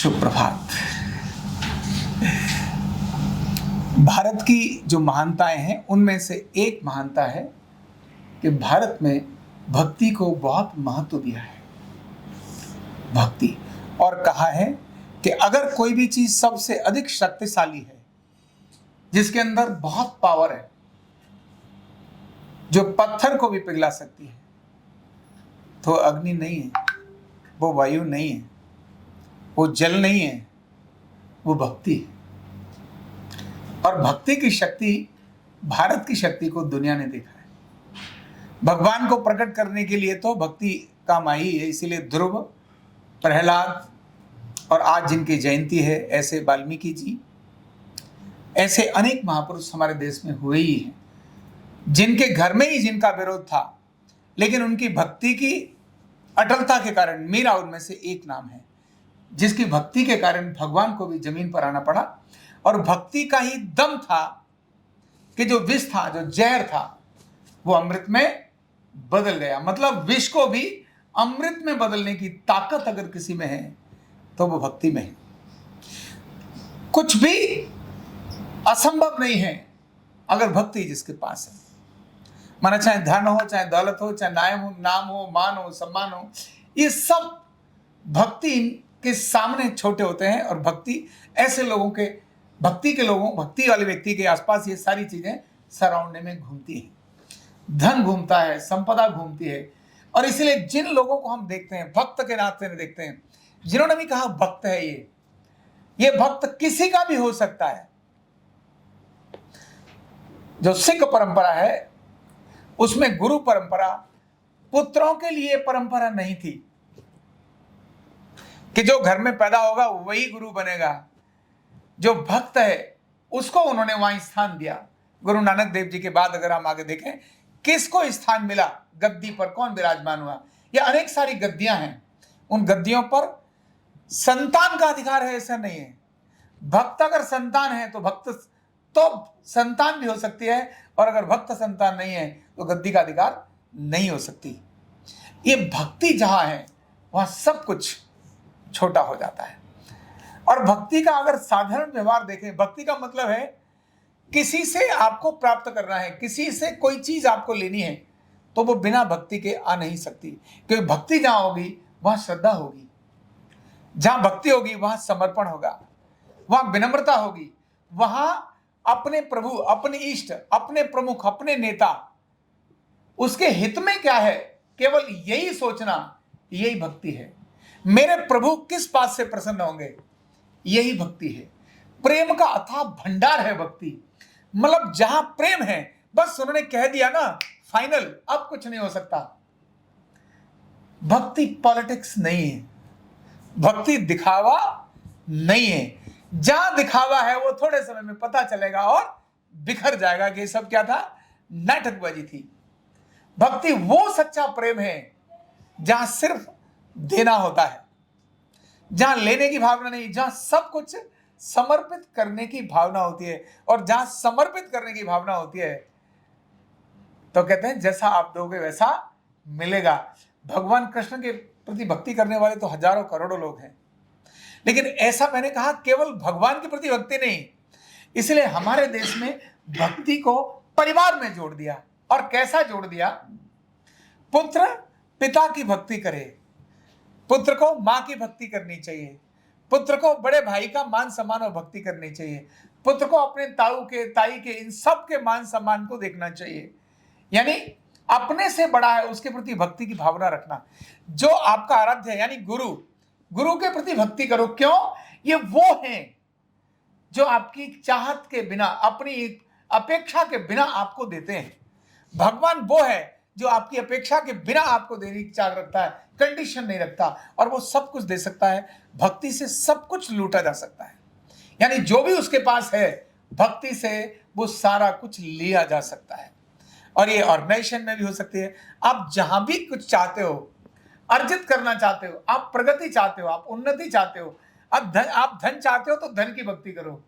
सुप्रभात। भारत की जो महानताएं हैं उनमें से एक महानता है कि भारत में भक्ति को बहुत महत्व दिया है। भक्ति, और कहा है कि अगर कोई भी चीज सबसे अधिक शक्तिशाली है, जिसके अंदर बहुत पावर है, जो पत्थर को भी पिघला सकती है, तो अग्नि नहीं है, वो वायु नहीं है, वो जल नहीं है, वो भक्ति है। और भक्ति की शक्ति, भारत की शक्ति को दुनिया ने देखा है। भगवान को प्रकट करने के लिए तो भक्ति काम आई है। इसीलिए ध्रुव, प्रहलाद और आज जिनकी जयंती है ऐसे वाल्मीकि जी, ऐसे अनेक महापुरुष हमारे देश में हुए ही हैं, जिनके घर में ही जिनका विरोध था, लेकिन उनकी भक्ति की अटलता के कारण मीरा उनमें से एक नाम है, जिसकी भक्ति के कारण भगवान को भी जमीन पर आना पड़ा। और भक्ति का ही दम था कि जो विष था, जो जहर था, वो अमृत में बदल गया। मतलब विष को भी अमृत में बदलने की ताकत अगर किसी में है तो वो भक्ति में है। कुछ भी असंभव नहीं है अगर भक्ति जिसके पास है। माना चाहे धन हो, चाहे दौलत हो, चाहे नाम हो, मान हो, सम्मान हो, ये सब भक्ति के सामने छोटे होते हैं। और भक्ति ऐसे लोगों के, भक्ति वाले व्यक्ति के आसपास ये सारी चीजें सराउंडिंग में घूमती हैं। धन घूमता है, संपदा घूमती है। और इसलिए जिन लोगों को हम देखते हैं, भक्त के नाते देखते हैं, जिन्होंने भी कहा भक्त है, ये भक्त किसी का भी हो सकता है। जो सिख परंपरा है उसमें गुरु परंपरा पुत्रों के लिए परंपरा नहीं थी कि जो घर में पैदा होगा वही गुरु बनेगा। जो भक्त है उसको उन्होंने वहां स्थान दिया। गुरु नानक देव जी के बाद अगर हम आगे देखें, किसको स्थान मिला, गद्दी पर कौन विराजमान हुआ, ये अनेक सारी गद्दियां हैं। उन गद्दियों पर संतान का अधिकार है ऐसा नहीं है। भक्त अगर संतान है तो भक्त तो संतान भी हो सकती है, और अगर भक्त संतान नहीं है तो गद्दी का अधिकार नहीं हो सकती। ये भक्ति जहां है वहां सब कुछ छोटा हो जाता है। और भक्ति का अगर साधारण व्यवहार देखें, भक्ति का मतलब है किसी से आपको प्राप्त करना है, किसी से कोई चीज आपको लेनी है, तो वो बिना भक्ति के आ नहीं सकती। क्योंकि भक्ति जहां होगी वहां श्रद्धा होगी, जहां भक्ति होगी वहां समर्पण होगा, वहां विनम्रता होगी, वहां अपने प्रभु, अपने इष्ट, अपने प्रमुख, अपने नेता, उसके हित में क्या है, केवल यही सोचना, यही भक्ति है। मेरे प्रभु किस बात से प्रसन्न होंगे, यही भक्ति है। प्रेम का अथाह भंडार है भक्ति। मतलब जहां प्रेम है, बस उन्होंने कह दिया ना, फाइनल, अब कुछ नहीं हो सकता। भक्ति पॉलिटिक्स नहीं है, भक्ति दिखावा नहीं है। जहां दिखावा है वो थोड़े समय में पता चलेगा और बिखर जाएगा कि सब क्या था, नाटकबाजी थी। भक्ति वो सच्चा प्रेम है जहां सिर्फ देना होता है, जहां लेने की भावना नहीं, जहां सब कुछ समर्पित करने की भावना होती है। और जहां समर्पित करने की भावना होती है तो कहते हैं जैसा आप दोगे वैसा मिलेगा। भगवान कृष्ण के प्रति भक्ति करने वाले तो हजारों करोड़ों लोग हैं, लेकिन ऐसा मैंने कहा केवल भगवान के प्रति भक्ति नहीं। इसलिए हमारे देश में भक्ति को परिवार में जोड़ दिया। और कैसा जोड़ दिया, पुत्र पिता की भक्ति करे, पुत्र को मां की भक्ति करनी चाहिए, पुत्र को बड़े भाई का मान सम्मान और भक्ति करनी चाहिए, पुत्र को अपने ताऊ के, ताई के, इन सब के मान सम्मान को देखना चाहिए। यानी अपने से बड़ा है उसके प्रति भक्ति की भावना रखना। जो आपका आराध्य है यानी गुरु, गुरु के प्रति भक्ति करो। क्यों? ये वो हैं जो आपकी चाहत के बिना, अपनी अपेक्षा के बिना आपको देते हैं। भगवान वो है जो आपकी अपेक्षा के बिना आपको देने की चाह रखता है, कंडीशन नहीं रखता, और वो सब कुछ दे सकता है। भक्ति से सब कुछ लूटा जा सकता है। यानी जो भी उसके पास है, भक्ति से वो सारा कुछ लिया जा सकता है। और ये ऑर्गेनाइजेशन में भी हो सकती है। आप जहां भी कुछ चाहते हो, अर्जित करना चाहते हो, आप प्रगति चाहते हो, आप उन्नति चाहते हो, आप धन चाहते हो तो धन की भक्ति करो,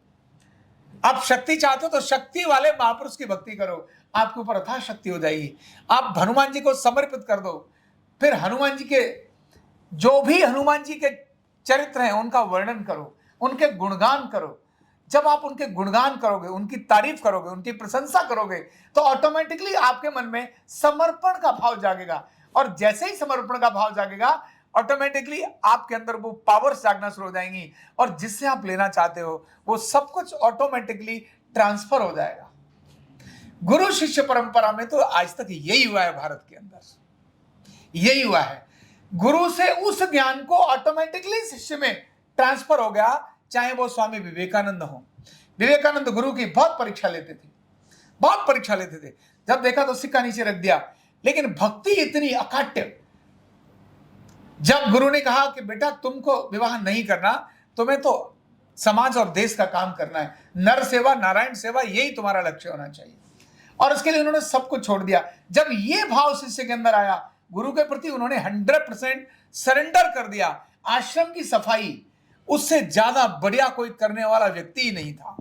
आप शक्ति चाहते हो तो शक्ति वाले महापुरुष की भक्ति करो, आपके ऊपर अथाह शक्ति हो जाएगी। आप हनुमान जी को समर्पित कर दो, फिर हनुमान जी के जो भी हनुमान जी के चरित्र हैं उनका वर्णन करो, उनके गुणगान करो। जब आप उनके गुणगान करोगे, उनकी तारीफ करोगे, उनकी प्रशंसा करोगे, तो ऑटोमेटिकली आपके मन में समर्पण का भाव जागेगा। और जैसे ही समर्पण का भाव जागेगा, ऑटोमेटिकली आपके अंदर वो पावर्स जागना शुरू हो जाएंगी, और जिससे आप लेना चाहते हो वो सब कुछ ऑटोमेटिकली ट्रांसफर हो जाएगा। गुरु शिष्य परंपरा में तो आज तक यही हुआ है, भारत के अंदर यही हुआ है। गुरु से उस ज्ञान को ऑटोमेटिकली शिष्य में ट्रांसफर हो गया। चाहे वो स्वामी विवेकानंद हो, विवेकानंद गुरु की बहुत परीक्षा लेते थे, बहुत परीक्षा लेते थे। जब देखा तो सिक्का नीचे रख दिया। लेकिन भक्ति इतनी अकाट्य, जब गुरु ने कहा कि बेटा तुमको विवाह नहीं करना, तुम्हें तो समाज और देश का काम करना है, नर सेवा नारायण सेवा यही तुम्हारा लक्ष्य होना चाहिए, और उसके लिए उन्होंने सब कुछ छोड़ दिया। जब ये भाव शिष्य के अंदर आया, गुरु के प्रति उन्होंने 100% सरेंडर कर दिया। आश्रम की सफाई उससे ज्यादा बढ़िया कोई करने वाला व्यक्ति ही नहीं था।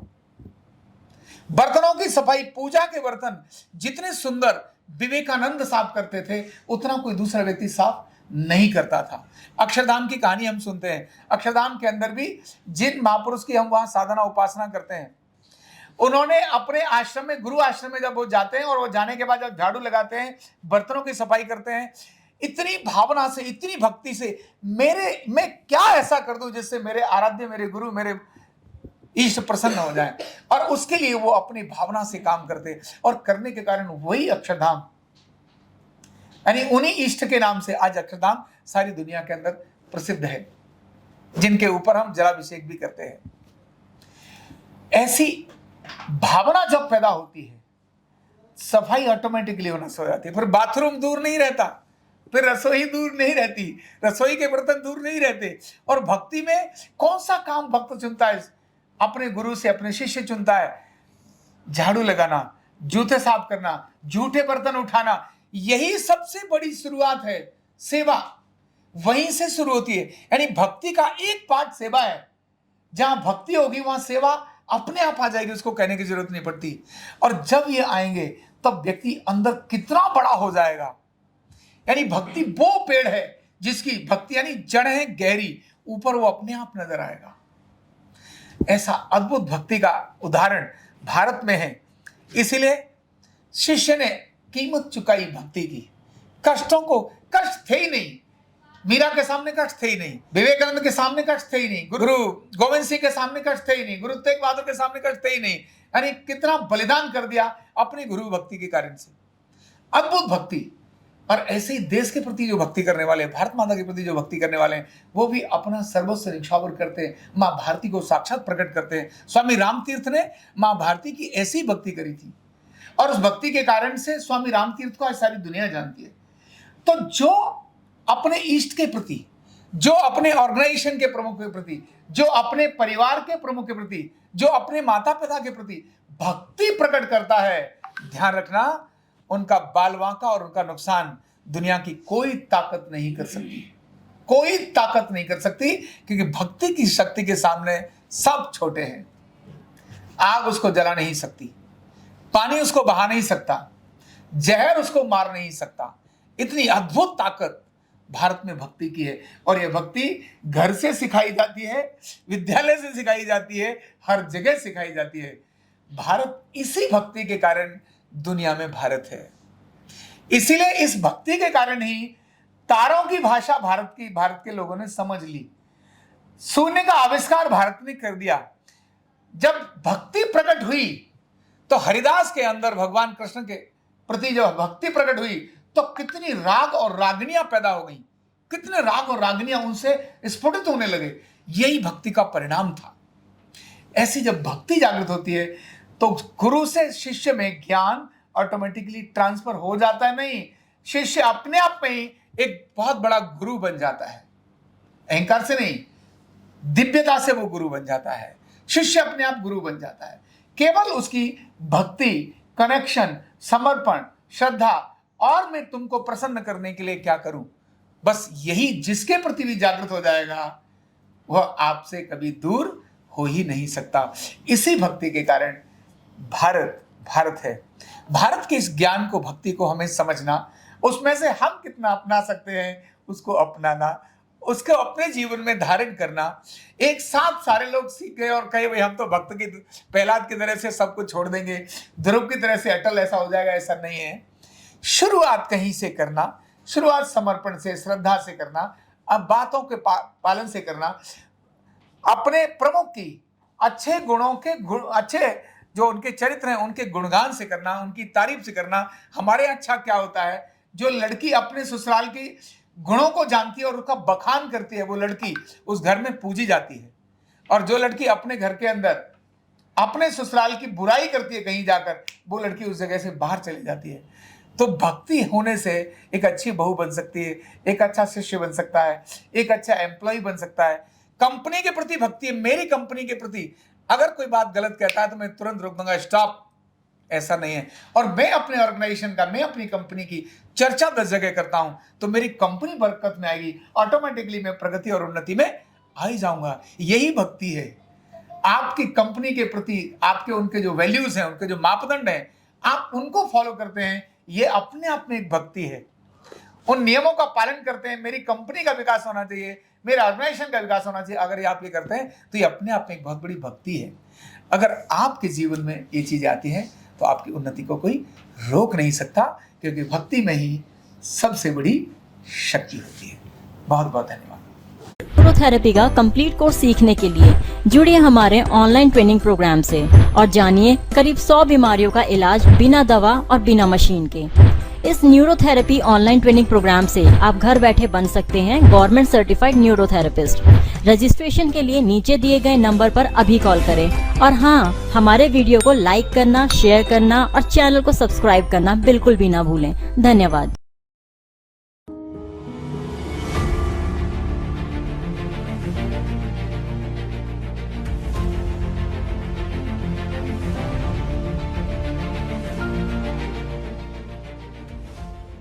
बर्तनों की सफाई, पूजा के बर्तन जितने सुंदर विवेकानंद साफ करते थे, उतना कोई दूसरा व्यक्ति साफ नहीं करता था। अक्षरधाम की कहानी हम सुनते हैं। अक्षरधाम के अंदर भी जिन महापुरुष की हम वहां साधना उपासना करते हैं, उन्होंने अपने आश्रम में, गुरु आश्रम में जब वो जाते हैं और वो जाने के बाद जब झाड़ू लगाते हैं, बर्तनों की सफाई करते हैं, इतनी भावना से, इतनी भक्ति से, मैं क्या ऐसा कर दूं जिससे मेरे आराध्य, मेरे गुरु, मेरे इष्ट प्रसन्न हो जाए, और उसके लिए वो अपनी भावना से काम करते, और करने के कारण वही अक्षरधाम, यानी उन्हीं इष्ट के नाम से आज अक्षरधाम सारी दुनिया के अंदर प्रसिद्ध है, जिनके ऊपर हम जलाभिषेक भी करते हैं। ऐसी भावना जब पैदा होती है, सफाई ऑटोमेटिकली होना शुरू हो जाती है। फिर बाथरूम दूर नहीं रहता, फिर रसोई दूर नहीं रहती, रसोई के बर्तन दूर नहीं रहते। और भक्ति में कौन सा काम भक्त चुनता है? अपने गुरु से अपने शिष्य चुनता है। झाड़ू लगाना, जूते साफ करना, जूठे बर्तन उठाना, यही सबसे बड़ी शुरुआत है। सेवा वहीं से शुरू होती है। यानी भक्ति का एक पार्ट सेवा है। जहां भक्ति होगी वहां सेवा अपने आप आ जाएगी, उसको कहने की जरूरत नहीं पड़ती। और जब ये आएंगे तब व्यक्ति अंदर कितना बड़ा हो जाएगा। यानी भक्ति वो पेड़ है जिसकी, भक्ति यानी जड़ है गहरी, ऊपर वो अपने आप नजर आएगा। ऐसा अद्भुत भक्ति का उदाहरण भारत में है। इसीलिए शिष्य ने कीमत चुकाई भक्ति की। कष्टों को, कष्ट थे ही नहीं, मीरा के सामने कष्ट थे ही नहीं, विवेकानंद के सामने कष्ट थे ही नहीं, गुरु गोविंद सिंह के सामने कष्ट थे ही नहीं, गुरु तेग बहादुर के सामने कष्ट थे ही नहीं। यानी कितना बलिदान कर दिया अपनी गुरु भक्ति के कारण से। अद्भुत भक्ति। और ऐसे ही देश के प्रति जो भक्ति करने वाले, भारत माता के प्रति जो भक्ति करने वाले हैं, वो भी अपना सर्वस्व न्यौछावर करते हैं, माँ भारती को साक्षात प्रकट करते हैं। स्वामी रामतीर्थ ने माँ भारती की ऐसी भक्ति करी थी, और उस भक्ति के कारण से स्वामी रामतीर्थ को आज सारी दुनिया जानती है। तो जो अपने इष्ट के प्रति, जो अपने ऑर्गेनाइजेशन के प्रमुख के प्रति, जो अपने परिवार के प्रमुख के प्रति, जो अपने माता पिता के प्रति भक्ति प्रकट करता है, ध्यान रखना, उनका बालवांका और उनका नुकसान दुनिया की कोई ताकत नहीं कर सकती, कोई ताकत नहीं कर सकती। क्योंकि भक्ति की शक्ति के सामने सब छोटे हैं। आग उसको जला नहीं सकती, पानी उसको बहा नहीं सकता, जहर उसको मार नहीं सकता। इतनी अद्भुत ताकत भारत में भक्ति की है। और यह भक्ति घर से सिखाई जाती है, विद्यालय से सिखाई जाती है, हर जगह सिखाई जाती है। भारत इसी भक्ति के कारण दुनिया में भारत है। इसीलिए इस भक्ति के कारण ही तारों की भाषा भारत के लोगों ने समझ ली। शून्य का आविष्कार भारत ने कर दिया। जब भक्ति प्रकट हुई तो हरिदास के अंदर भगवान कृष्ण के प्रति जब भक्ति प्रकट हुई तो कितनी राग और रागनियां पैदा हो गई, कितने राग और रागनियां उनसे स्फुटित होने लगे। यही भक्ति का परिणाम था। ऐसी जब भक्ति जागृत होती है तो गुरु से शिष्य में ज्ञान ऑटोमेटिकली ट्रांसफर हो जाता है। नहीं, शिष्य अपने आप में ही एक बहुत बड़ा गुरु बन जाता है। अहंकार से नहीं, दिव्यता से वो गुरु बन जाता है। शिष्य अपने आप गुरु बन जाता है। केवल उसकी भक्ति, कनेक्शन, समर्पण, श्रद्धा, और मैं तुमको प्रसन्न करने के लिए क्या करूं, बस यही जिसके प्रति भी जागृत हो जाएगा वह आपसे कभी दूर हो ही नहीं सकता। इसी भक्ति के कारण भारत है। भारत के इस ज्ञान को, भक्ति को हमें समझना, उसमें से हम कितना अपना सकते हैं उसको अपनाना, उसको अपने जीवन में धारण करना। एक साथ सारे लोग सीख गए और कहे भाई हम तो भक्त की प्रहलाद की तरह से सब कुछ छोड़ देंगे, ध्रुव की तरह से अटल ऐसा हो जाएगा, ऐसा नहीं है। शुरुआत कहीं से करना, शुरुआत समर्पण से, श्रद्धा से करना, अब बातों के पालन से करना, अपने प्रमुख की अच्छे गुणों के अच्छे जो उनके चरित्र हैं उनके गुणगान से करना, उनकी तारीफ से करना। हमारे अच्छा क्या होता है, जो लड़की अपने ससुराल की गुणों को जानती है और उसका बखान करती है, वो लड़की उस घर में पूजी जाती है। और जो लड़की अपने घर के अंदर अपने ससुराल की बुराई करती है कहीं जाकर, वो लड़की उस जगह से बाहर चली जाती है। तो भक्ति होने से एक अच्छी बहू बन सकती है, एक अच्छा शिष्य बन सकता है, एक अच्छा एम्प्लॉय बन सकता है। कंपनी के प्रति भक्ति है, मेरी कंपनी के प्रति अगर कोई बात गलत कहता है तो मैं तुरंत रोक दूंगा, स्टॉप, ऐसा नहीं है। और मैं अपने ऑर्गेनाइजेशन का, मैं अपनी कंपनी की चर्चा 10 जगह करता हूं तो मेरी कंपनी बरकत में आएगी, ऑटोमेटिकली मैं प्रगति और उन्नति में आ ही जाऊंगा। यही भक्ति है। आपकी कंपनी के प्रति आपके उनके जो वैल्यूज हैं, उनके जो मापदंड हैं, आप उनको फॉलो करते हैं, ये अपने आप में एक भक्ति है। उन नियमों का पालन करते हैं, मेरी कंपनी का विकास होना चाहिए, मेरे ऑर्गेनाइजेशन का विकास होना चाहिए। अगर ये आप ये करते हैं तो ये अपने आप में एक बहुत बड़ी भक्ति है। अगर आपके जीवन में ये चीजें आती हैं तो आपकी उन्नति को कोई रोक नहीं सकता, क्योंकि भक्ति में ही सबसे बड़ी शक्ति होती है। बहुत बहुत धन्यवाद। न्यूरोथेरेपी का कंप्लीट कोर्स सीखने के लिए जुड़िए हमारे ऑनलाइन ट्रेनिंग प्रोग्राम से और जानिए करीब 100 बीमारियों का इलाज बिना दवा और बिना मशीन के। इस न्यूरोथेरेपी ऑनलाइन ट्रेनिंग प्रोग्राम से आप घर बैठे बन सकते हैं गवर्नमेंट सर्टिफाइड न्यूरोथेरेपिस्ट। रजिस्ट्रेशन के लिए नीचे दिए गए नंबर पर अभी कॉल करें। और हाँ, हमारे वीडियो को लाइक करना, शेयर करना और चैनल को सब्सक्राइब करना बिल्कुल भी ना भूलें। धन्यवाद।